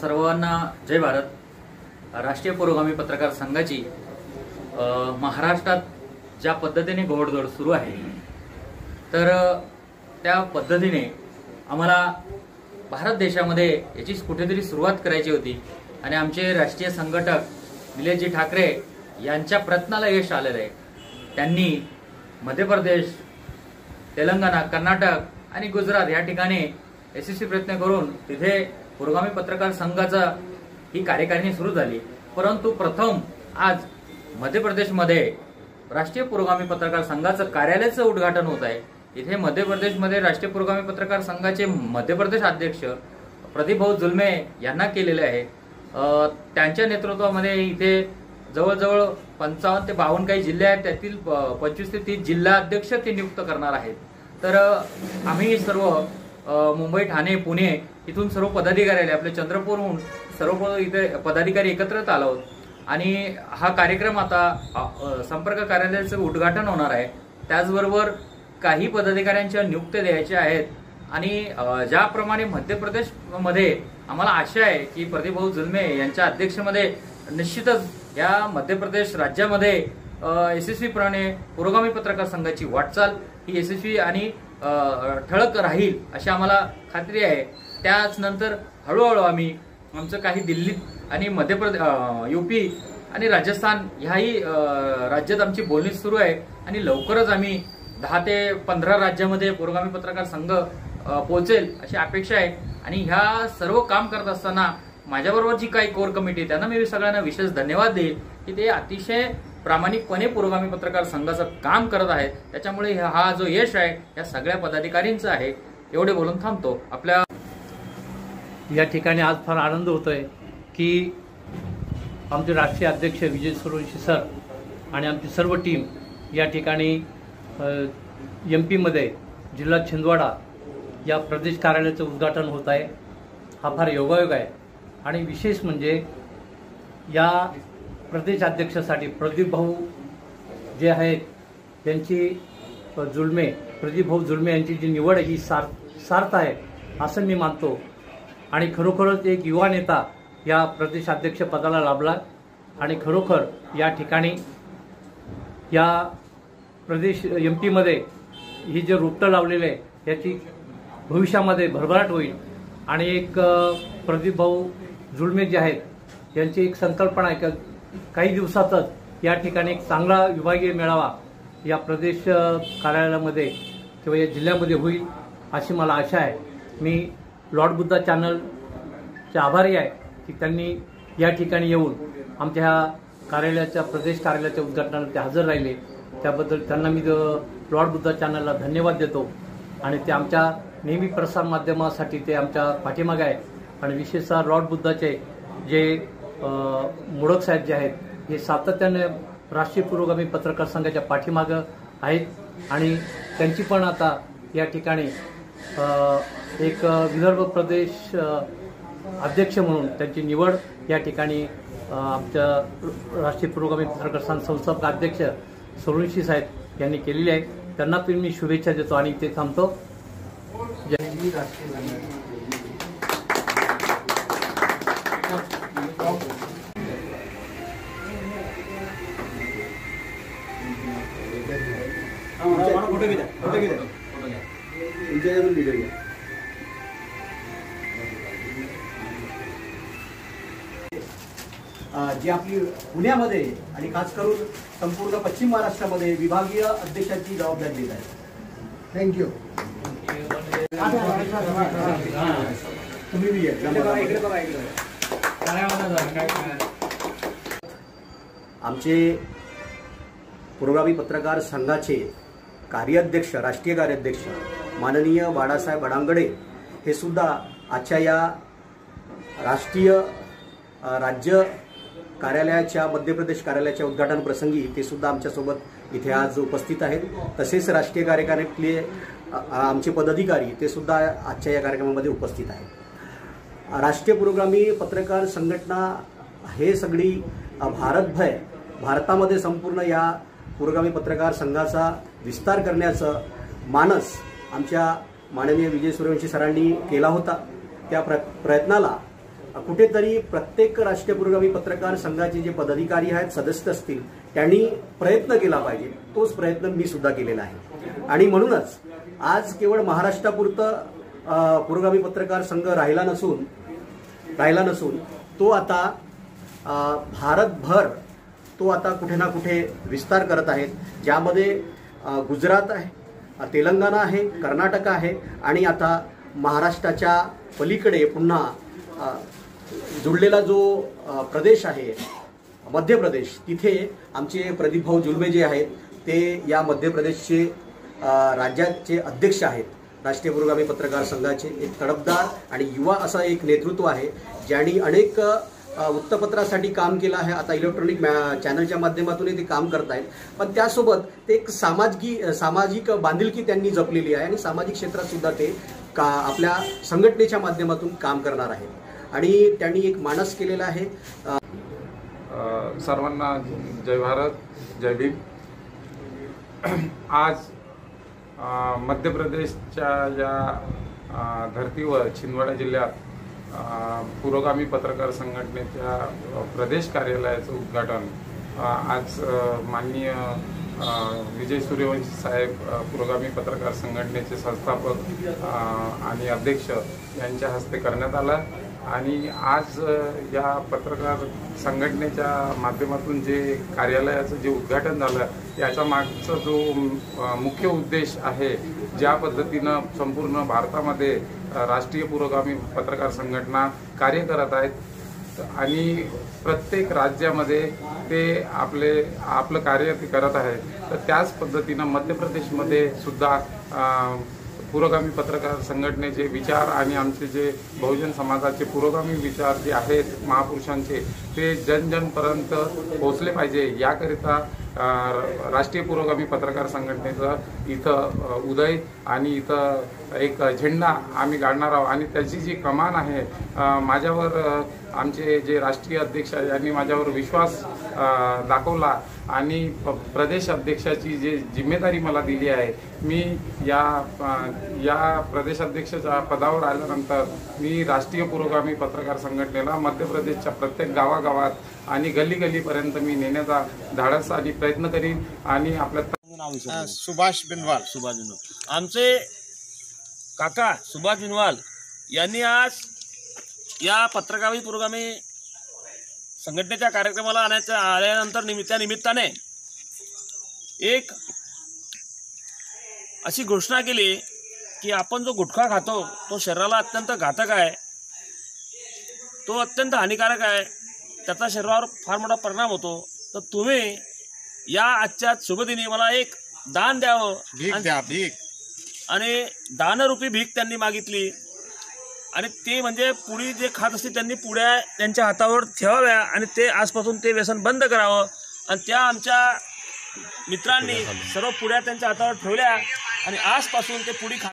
सर्वांना जय भारत। राष्ट्रीय पुरोगामी पत्रकार संघाची महाराष्ट्रात ज्या पद्धतीने घोडदौड सुरू आहे, तर त्या पद्धतीने आम्हाला भारत देशामध्ये याची कुठेतरी सुरुवात करायची होती आणि आमचे राष्ट्रीय संघटक निलेशजी ठाकरे यांच्या प्रयत्नाला यश आलेलं आहे। त्यांनी मध्य प्रदेश, तेलंगणा, कर्नाटक आणि गुजरात या ठिकाणी यशस्वी प्रयत्न करून तिथे पुरोगामी पत्रकार संघाचा ही कार्यकारिणी सुरू झाली। परंतु प्रथम आज मध्य प्रदेशमध्ये राष्ट्रीय पुरोगामी पत्रकार संघाचं कार्यालयाचं उद्घाटन होत आहे। इथे मध्य प्रदेशमध्ये राष्ट्रीय पुरोगामी पत्रकार संघाचे मध्य प्रदेश अध्यक्ष प्रदीप भाऊ जुलमे यांना केलेले आहे। त्यांच्या नेतृत्वामध्ये इथे जवळजवळ 55 ते 52 काही जिल्हे आहेत, त्यातील 25 ते 30 जिल्हा अध्यक्ष ते नियुक्त करणार आहेत। तर आम्ही सर्व मुंबई, ठाणे, पुणे इथून सर्व पदाधिकारी आले, आपले चंद्रपूरहून सर्व इथे पदाधिकारी एकत्रित आलो आहोत आणि हा कार्यक्रम आता संपर्क कार्यालयाचं उद्घाटन होणार आहे। त्याचबरोबर काही पदाधिकाऱ्यांच्या नियुक्त्या द्यायच्या आहेत आणि ज्याप्रमाणे मध्य प्रदेशमध्ये आम्हाला आशा आहे की प्रदीप भाऊ जुलमे यांच्या अध्यक्षतेमध्ये निश्चितच या मध्य प्रदेश राज्यामध्ये यशस्वीपणे पुरोगामी पत्रकार संघाची वाटचाल ही यशस्वी आणि ठळक राहील अशी आम्हाला खात्री आहे। त्याच नंतर हळूहळू आम्ही आमचं काही दिल्लीत आणि मध्य प्रदेश, यूपी आणि राजस्थान ह्याही राज्यात आमची बोलणी सुरू आहे आणि लवकरच आम्ही 10 ते 15 राज्यामध्ये पुरोगामी पत्रकार संघ पोहोचेल अशी अपेक्षा आहे। आणि ह्या सर्व काम करत असताना माझ्याबरोबर जी काही कोर कमिटी त्यांना मी सगळ्यांना विशेष धन्यवाद देईल की ते अतिशय प्रामाणिकपणे पुरोगामी पत्रकार संघाचं काम करत आहेत। त्याच्यामुळे हा जो यश आहे या सगळ्या पदाधिकाऱ्यांचा आहे। एवढे बोलून थांबतो। आपल्या या ठिकाणी आज फार आनंद होतोय की आमचे राष्ट्रीय अध्यक्ष विजय सूर्यवंशी सर आणि आमची सर्व टीम या ठिकाणी MP मध्ये जिल्हा छिंदवाडा या प्रदेश कार्यालयाचं उद्घाटन होत आहे। हा फार योगायोग आहे आणि विशेष म्हणजे या प्रदेश अध्यक्षासाठी प्रदीप भाऊ जे आहेत त्यांची प्रदीप भाऊ जुलमे यांची जी निवड ही सार्थ आहे असं मी मानतो आणि खरोखरच एक युवा नेता या प्रदेश अध्यक्ष पदाला लाभला आणि खरोखर या ठिकाणी या प्रदेश MP मध्ये ही जे रोपटं लावलेलं आहे याची भविष्यामध्ये भरभराट होईल आणि एक प्रदीप भाऊ जुलमे जे आहेत यांची एक संकल्पना आहे की काही दिवसातच या ठिकाणी एक चांगला विभागीय मेळावा या प्रदेश कार्यालयामध्ये किंवा या जिल्ह्यामध्ये होईल अशी मला आशा आहे। मी लॉर्ड बुद्धा चॅनलचे आभारी आहे की त्यांनी या ठिकाणी येऊन आमच्या ह्या कार्यालयाच्या प्रदेश कार्यालयाच्या उद्घाटनाला ते हजर राहिले, त्याबद्दल त्यांना मी लॉर्ड बुद्धा चॅनलला धन्यवाद देतो आणि ते आमच्या नेहमी प्रसार माध्यमासाठी ते आमच्या पाठीमागे आहे आणि विशेषतः लॉर्ड बुद्धाचे जे मोडक साहेब जे आहेत हे सातत्याने राष्ट्रीय पुरोगामी पत्रकार संघाच्या पाठीमागं आहेत आणि त्यांची पण आता या ठिकाणी एक विदर्भ प्रदेश अध्यक्ष म्हणून त्यांची निवड या ठिकाणी आमच्या राष्ट्रीय पुरोगामी पत्रकार संघ संस्थापक अध्यक्ष सूर्यवंशी साहेब यांनी केलेली आहे। त्यांना पण मी शुभेच्छा देतो आणि ते थांबतो। जय हिंद। जी आपली पुण्यामध्ये आणि खास करून संपूर्ण पश्चिम महाराष्ट्रामध्ये विभागीय अध्यक्षाची जबाबदारी देत आहे। थँक्यू। तुम्ही आमचे पुरोगामी पत्रकार संघाचे कार्याध्यक्ष, राष्ट्रीय कार्याध्यक्ष माननीय बाळासाहेब अडांगडे हे सुद्धा आजच्या या राष्ट्रीय राज्य कार्यालयाच्या मध्य प्रदेश कार्यालयाच्या उद्घाटन प्रसंगी ते सुद्धा आमच्यासोबत इथे आज उपस्थित आहेत। तसेच राष्ट्रीय कार्यकारिणीतले आमचे पदाधिकारी ते सुद्धा आजच्या या कार्यक्रमामध्ये उपस्थित आहेत। राष्ट्रीय पुरोगामी पत्रकार संघटना हे सगळी भारतामध्ये संपूर्ण या पुरोगामी पत्रकार संघाचा विस्तार करण्याचं मानस आमच्या माननीय विजय सूर्यवंशी सरांनी केला होता। त्या प्रयत्नाला कुठेतरी प्रत्येक राष्ट्रीय पुरोगामी पत्रकार संघाचे जे पदाधिकारी आहेत, सदस्य असतील, त्यांनी प्रयत्न केला पाहिजे. तोच प्रयत्न मी सुद्धा केलेला आहे. आणि म्हणूनच आज केवळ महाराष्ट्रापुरतं पुरोगामी पत्रकार संघ राहिला नसून तो आता भारतभर तो आता कुठे ना कुठे विस्तार करत आहेत, ज्यामध्ये गुजरात आहे, तेलंगणा आहे, कर्नाटक आहे आणि आता महाराष्ट्राच्या पलीकडे पुन्हा जुळलेला जो प्रदेश आहे मध्य प्रदेश, तिथे आमचे प्रदीप भाऊ जुलबे जे आहेत ते या मध्य प्रदेशचे राज्याचे अध्यक्ष आहेत. राष्ट्रीय पुरोगामी पत्रकार संघाचे एक तडफदार आणि युवा असं एक नेतृत्व आहे, ज्यांनी अनेक वृत्तपत्रासाठी काम केलं आहे. आता इलेक्ट्रॉनिक चॅनलच्या माध्यमातून ते काम करत आहेत, पण त्यासोबत ते एक सामाजिक बांधिलकी त्यांनी जपलेली आहे आणि सामाजिक क्षेत्रात सुद्धा ते आपल्या संघटनेच्या माध्यमातून काम करणार आहेत आणि त्यांनी एक मानस केलेला आहे. सर्वांना जय भारत, जय भीम. आज मध्य प्रदेशच्या या धर्तीवर छिंदवाडा जिल्ह्यात पुरोगामी पत्रकार संघटनेच्या प्रदेश कार्यालयाचं उद्घाटन आज माननीय विजय सूर्यवंशी साहेब, पुरोगामी पत्रकार संघटनेचे संस्थापक आणि अध्यक्ष यांच्या हस्ते करण्यात आला. आणि आज या पत्रकार संघटनेच्या माध्यमातून जे कार्यालयाचं जे उद्घाटन झालं, याचा मागचा जो मुख्य उद्देश आहे, ज्या पद्धतीनं संपूर्ण भारतामध्ये राष्ट्रीय पुरोगामी पत्रकार संघटना कार्य करत आहेत आणि प्रत्येक राज्यामध्ये ते आपलं कार्य करत आहेत, तर त्याच पद्धतीनं मध्य प्रदेशमध्ये सुद्धा पुरोगामी पत्रकार संघटनेचे विचार आणि आमचे जे बहुजन समाजाचे पुरोगामी विचार जे आहेत महापुरुषांचे, ते जनजनपर्यंत पोहोचले पाहिजे. याकरिता राष्ट्रीय पुरोगामी पत्रकार संघटनेचं इथं उदय आणि इथं एक झेंडा आम्ही काढणार आहोत. आणि त्याची जी कमान आहे, माझ्यावर आमचे जे राष्ट्रीय अध्यक्ष यांनी माझ्यावर विश्वास दाखवला आणि प्रदेश अध्यक्षाची जी जिम्मेदारी मला दिली आहे, मी या प्रदेशाध्यक्षाच्या पदावर आल्यानंतर मी राष्ट्रीय पुरोगामी पत्रकार संघटनेला मध्य प्रदेशच्या प्रत्येक गावागावात आणि गल्लीगल्लीपर्यंत मी नेण्याचा धाडस आणि प्रयत्न करीन. आणि आपल्या सुभाष बिनवाल आमचे काका सुभाष बिनवाल यांनी आज या पत्रकारिता पुरोगामी संघटनेच्या कार्यक्रमाला आल्यानंतर निमित्ताने एक अशी घोषणा केली की आपण जो गुटखा खातो तो शरीराला अत्यंत घातक आहे, तो अत्यंत हानिकारक आहे, त्याचा शरीरावर फार मोठा परिणाम होतो. तर तुम्ही या आजच्या शुभदिनी मला एक दान द्यावं, भीक आणि दानरूपी भीक त्यांनी मागितली. आणि ते म्हणजे पुडी जे खात असते त्यांनी पुड्या त्यांच्या हातावर ठेवाव्या आणि ते आजपासून ते व्यसन बंद करावं. आणि त्या आमच्या मित्रांनी सर्व पुड्या त्यांच्या हातावर ठेवल्या आणि आजपासून ते पुडी